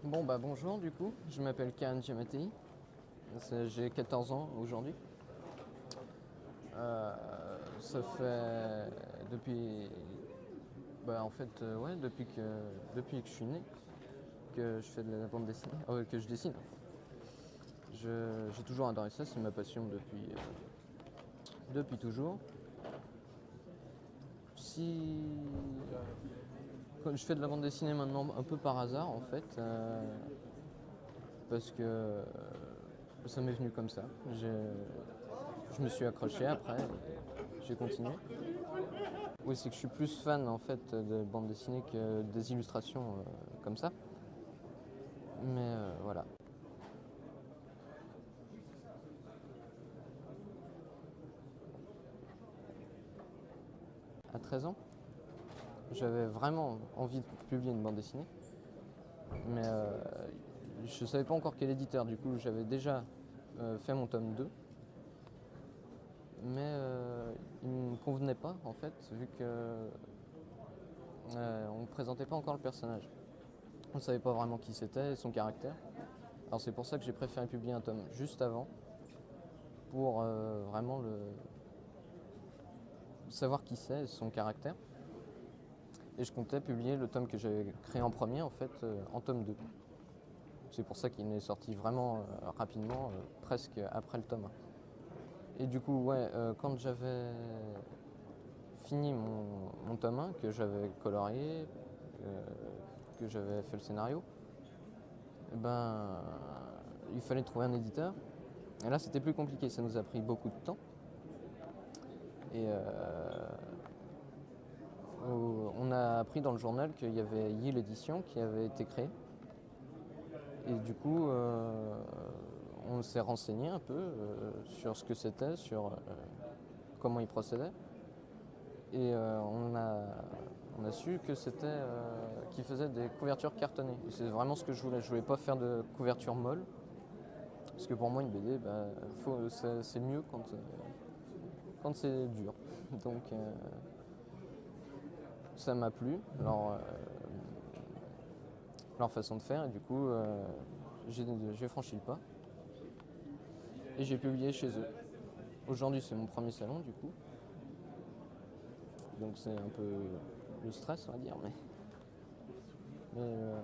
Bonjour du coup, je m'appelle Karen Giammattei, j'ai 14 ans aujourd'hui. Ça fait depuis, depuis que je suis né que je fais de la bande dessinée, que je dessine. J'ai toujours adoré ça, c'est ma passion depuis toujours. Si Quand je fais de la bande dessinée maintenant un peu par hasard en fait, parce que ça m'est venu comme ça. Je me suis accroché après, et j'ai continué. Oui, c'est que je suis plus fan en fait de bande dessinée que des illustrations comme ça. Mais voilà. À 13 ans, j'avais vraiment envie de publier une bande dessinée. Mais je ne savais pas encore quel éditeur. Du coup, j'avais déjà fait mon tome 2. Mais il ne me convenait pas en fait, vu que on ne présentait pas encore le personnage. On ne savait pas vraiment qui c'était et son caractère. Alors c'est pour ça que j'ai préféré publier un tome juste avant, pour vraiment savoir qui c'est et son caractère. Et je comptais publier le tome que j'avais créé en premier en fait en tome 2. C'est pour ça qu'il est sorti vraiment rapidement, presque après le tome 1. Et du coup, ouais, quand j'avais fini mon tome 1, que j'avais colorié, que j'avais fait le scénario, eh ben, il fallait trouver un éditeur. Et là, c'était plus compliqué, ça nous a pris beaucoup de temps. Et on a appris dans le journal qu'il y avait Yield Edition qui avait été créée. Et du coup, on s'est renseigné un peu sur ce que c'était, sur comment ils procédaient. Et on a su que c'était qu'ils faisaient des couvertures cartonnées. Et c'est vraiment ce que je voulais. Je voulais pas faire de couverture molle. Parce que pour moi, une BD, c'est mieux quand c'est dur. Donc, ça m'a plu, leur façon de faire. Et du coup, j'ai franchi le pas. Et j'ai publié chez eux. Aujourd'hui, c'est mon premier salon, du coup. Donc, c'est un peu le stress, on va dire. Mais voilà.